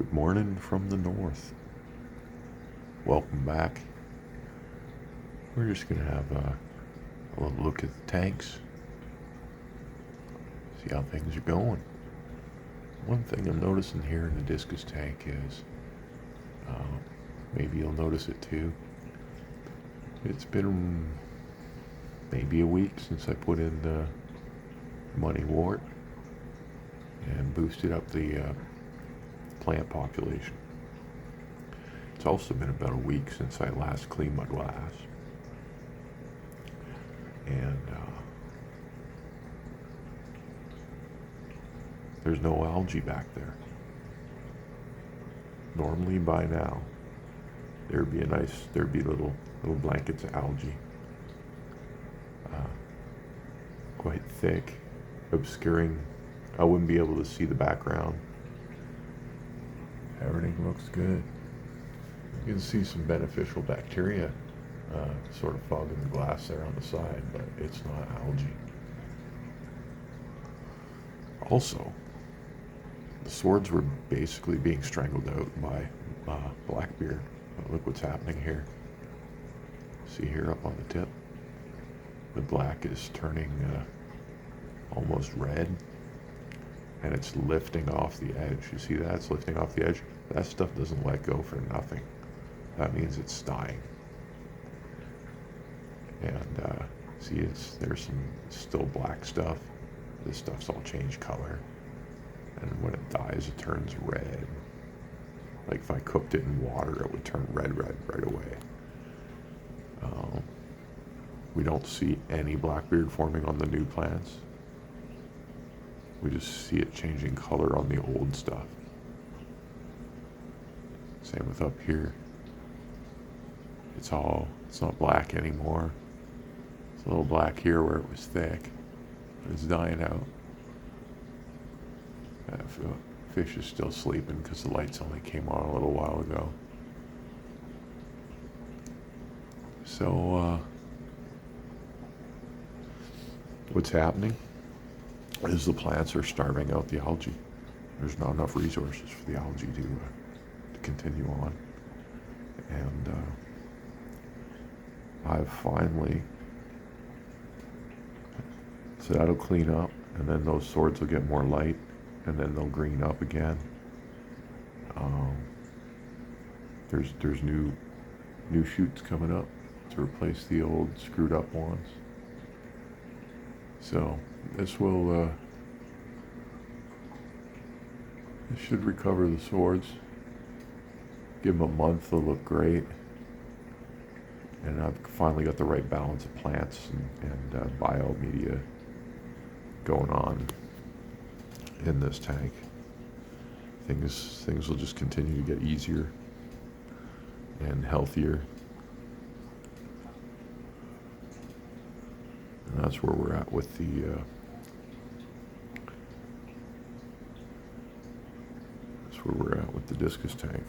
Good morning from the north. Welcome back. We're just going to have a little look at the tanks, see how things are going. One thing I'm noticing here in the Discus tank is, maybe you'll notice it too, it's been maybe a week since I put in the money wort and boosted up the plant population. It's also been about a week since I last cleaned my glass. And there's no algae back there. Normally by now, there'd be little blankets of algae. Quite thick, obscuring. I wouldn't be able to see the background. Everything looks good. You can see some beneficial bacteria sort of fogging the glass there on the side, but it's not algae. Also, the swords were basically being strangled out by Blackbeard. Look what's happening here. See here up on the tip? The black is turning almost red, and it's lifting off the edge. You see that? It's lifting off the edge. That stuff doesn't let go for nothing. That means it's dying. And see, there's some still black stuff. This stuff's all changed color, and when it dies, it turns red. Like if I cooked it in water, it would turn red right away. We don't see any blackbeard forming on the new plants. We just see it changing color on the old stuff. Same with up here. It's not black anymore. It's a little black here where it was thick. It's dying out. Fish is still sleeping because the lights only came on a little while ago. So, what's happening is the plants are starving out the algae. There's not enough resources for the algae to continue on. And I've finally, so that'll clean up, and then those swords will get more light, and then they'll green up again. There's new shoots coming up to replace the old screwed up ones. So this should recover the swords. Give them a month, they'll look great. And I've finally got the right balance of plants and biomedia going on in this tank. Things will just continue to get easier and healthier. And that's where we're at with the Discus tank.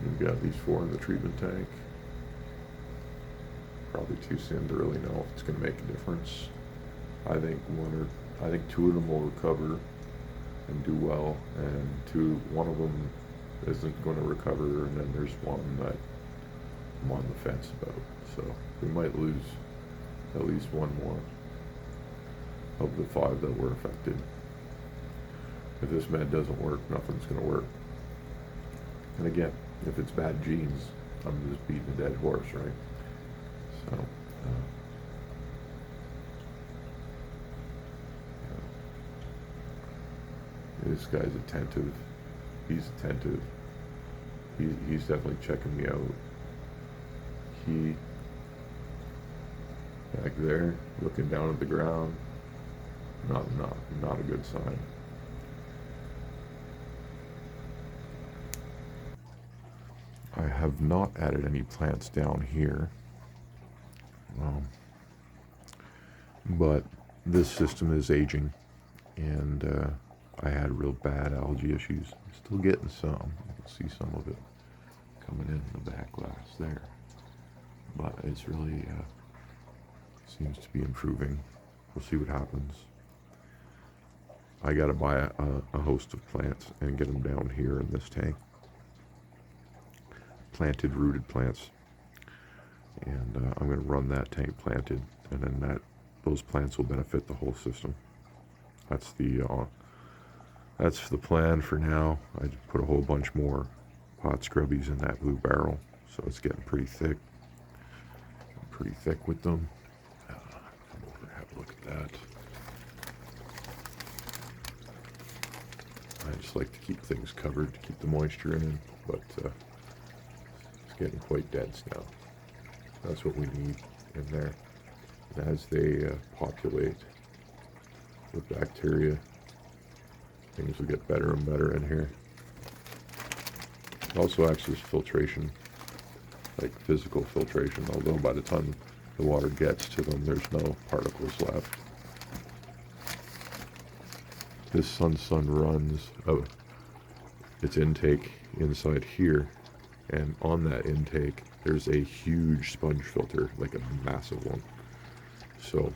We've got these 4 in the treatment tank. Probably too soon to really know if it's going to make a difference. I think 2 of them will recover and do well, and one of them isn't going to recover, and then there's one that I'm on the fence about. So we might lose at least one more of the 5 that were affected. If this med doesn't work, nothing's going to work. And again, if it's bad genes, I'm just beating a dead horse, right? So, this guy's attentive. He's attentive. He's definitely checking me out. He back there, looking down at the ground. Not a good sign. I have not added any plants down here. But this system is aging, and I had real bad algae issues. I'm still getting some. You can see some of it coming in the back glass there. But it's really seems to be improving. We'll see what happens. I got to buy a host of plants and get them down here in this tank. Planted, rooted plants. And I'm going to run that tank planted, and then those plants will benefit the whole system. That's the plan for now. I put a whole bunch more pot scrubbies in that blue barrel, so it's getting pretty thick. I'm pretty thick with them. Come over and have a look at that. I just like to keep things covered to keep the moisture in, but it's getting quite dense now. That's what we need in there. And as they populate with bacteria, things will get better and better in here. It also acts as filtration, like physical filtration, although by the time the water gets to them, there's no particles left. This sun runs its intake inside here, and on that intake there's a huge sponge filter, like a massive one. So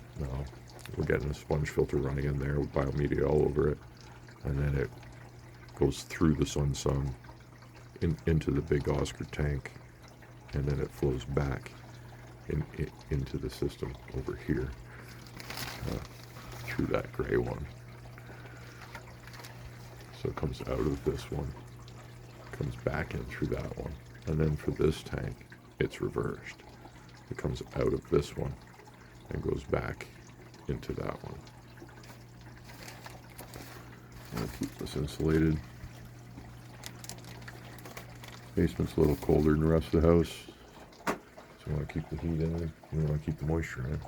we're getting a sponge filter running in there with biomedia all over it, and then it goes through the sun into the big Oscar tank, and then it flows back into the system over here through that gray one. So it comes out of this one, comes back in through that one, and then for this tank it's reversed. It comes out of this one and goes back into that one. I'll keep this insulated. Basement's a little colder than the rest of the house, so you want to keep the heat in, you want to keep the moisture in.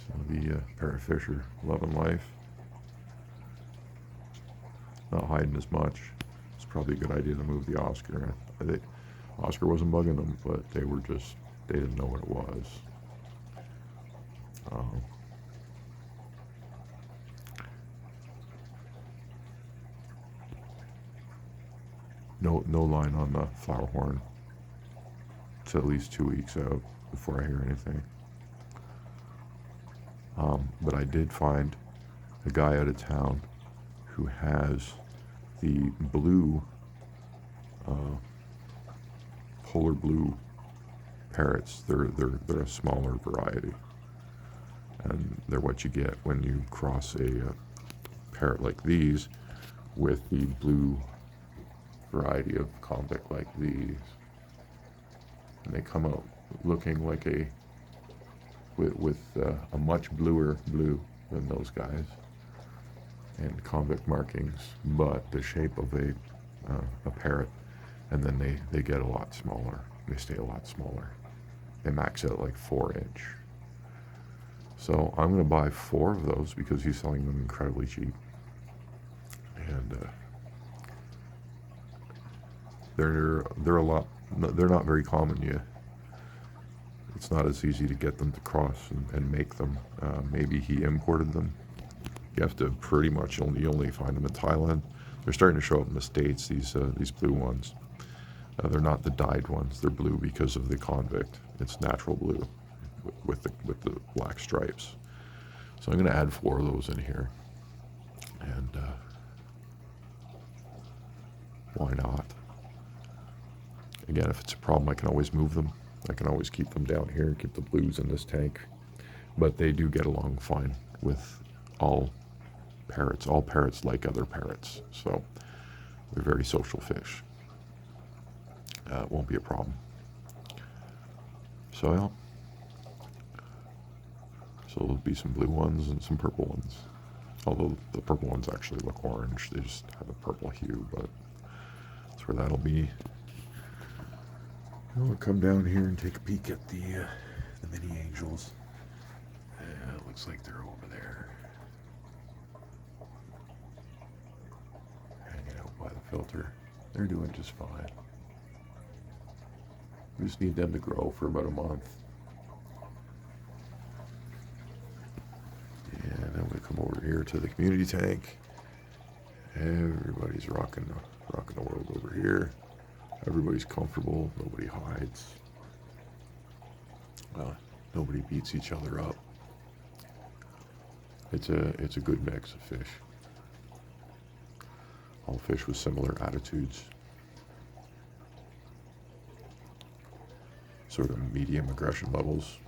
So the parrotfish are loving life, not hiding as much. It's probably a good idea to move the Oscar. Oscar wasn't bugging them, but they didn't know what it was. No line on the flower horn. It's at least 2 weeks out before I hear anything. But I did find a guy out of town who has the blue, polar blue parrots. They're a smaller variety, and they're what you get when you cross a parrot like these with the blue variety of convict like these, and they come out looking like with a much bluer blue than those guys, and convict markings, but the shape of a parrot, and then they get a lot smaller. They stay a lot smaller. They max out like 4-inch. So I'm going to buy 4 of those because he's selling them incredibly cheap, and they're not very common yet. It's not as easy to get them to cross and make them. Maybe he imported them. You have to pretty much you only find them in Thailand. They're starting to show up in the States, these blue ones. They're not the dyed ones. They're blue because of the convict. It's natural blue with the black stripes. So I'm going to add 4 of those in here. And why not? Again, if it's a problem, I can always move them. I can always keep them down here, keep the blues in this tank. But they do get along fine with all parrots. All parrots like other parrots. So they're very social fish. It won't be a problem. So yeah. So there'll be some blue ones and some purple ones. Although the purple ones actually look orange. They just have a purple hue, but that's where that'll be. I'll come down here and take a peek at the mini angels. It looks like they're over there, hanging out by the filter. They're doing just fine. We just need them to grow for about a month. And I'm gonna come over here to the community tank. Everybody's rocking the world over here. Everybody's comfortable. Nobody hides. Nobody beats each other up. It's a good mix of fish. All fish with similar attitudes. Sort of medium aggression levels.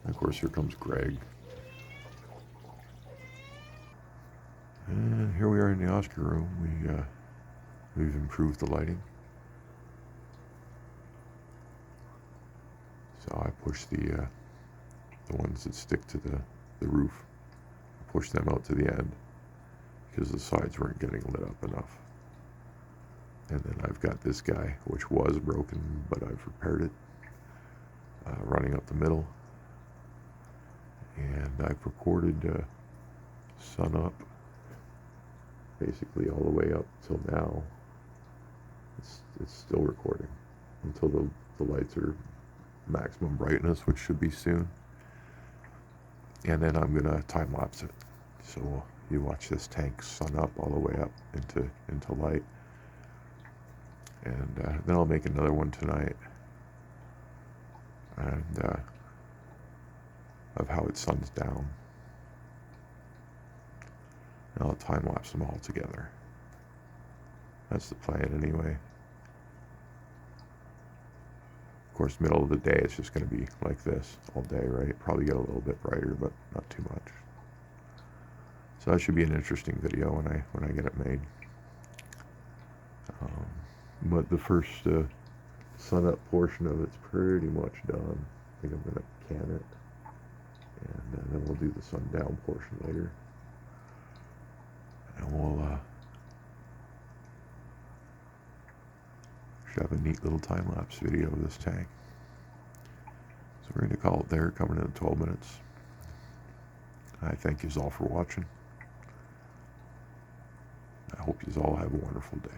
And of course, here comes Greg. And here we are in the Oscar room. We've improved the lighting. So I push the ones that stick to the roof. I push them out to the end because the sides weren't getting lit up enough. And then I've got this guy, which was broken, but I've repaired it, running up the middle. And I've recorded sun up basically all the way up till now. It's still recording until the lights are maximum brightness, which should be soon. And then I'm gonna time lapse it. So you watch this tank sun up all the way up into light. And then I'll make another one tonight. And of how it suns down. And I'll time lapse them all together. That's the plan anyway. Of course, middle of the day, it's just going to be like this all day, right? Probably get a little bit brighter, but not too much. So that should be an interesting video when I get it made. But the first sun up portion of it's pretty much done. I think I'm going to can it, and then we'll do the sun down portion later. And we'll should have a neat little time-lapse video of this tank. So we're going to call it there, coming in 12 minutes. I thank you all for watching. I hope you all have a wonderful day.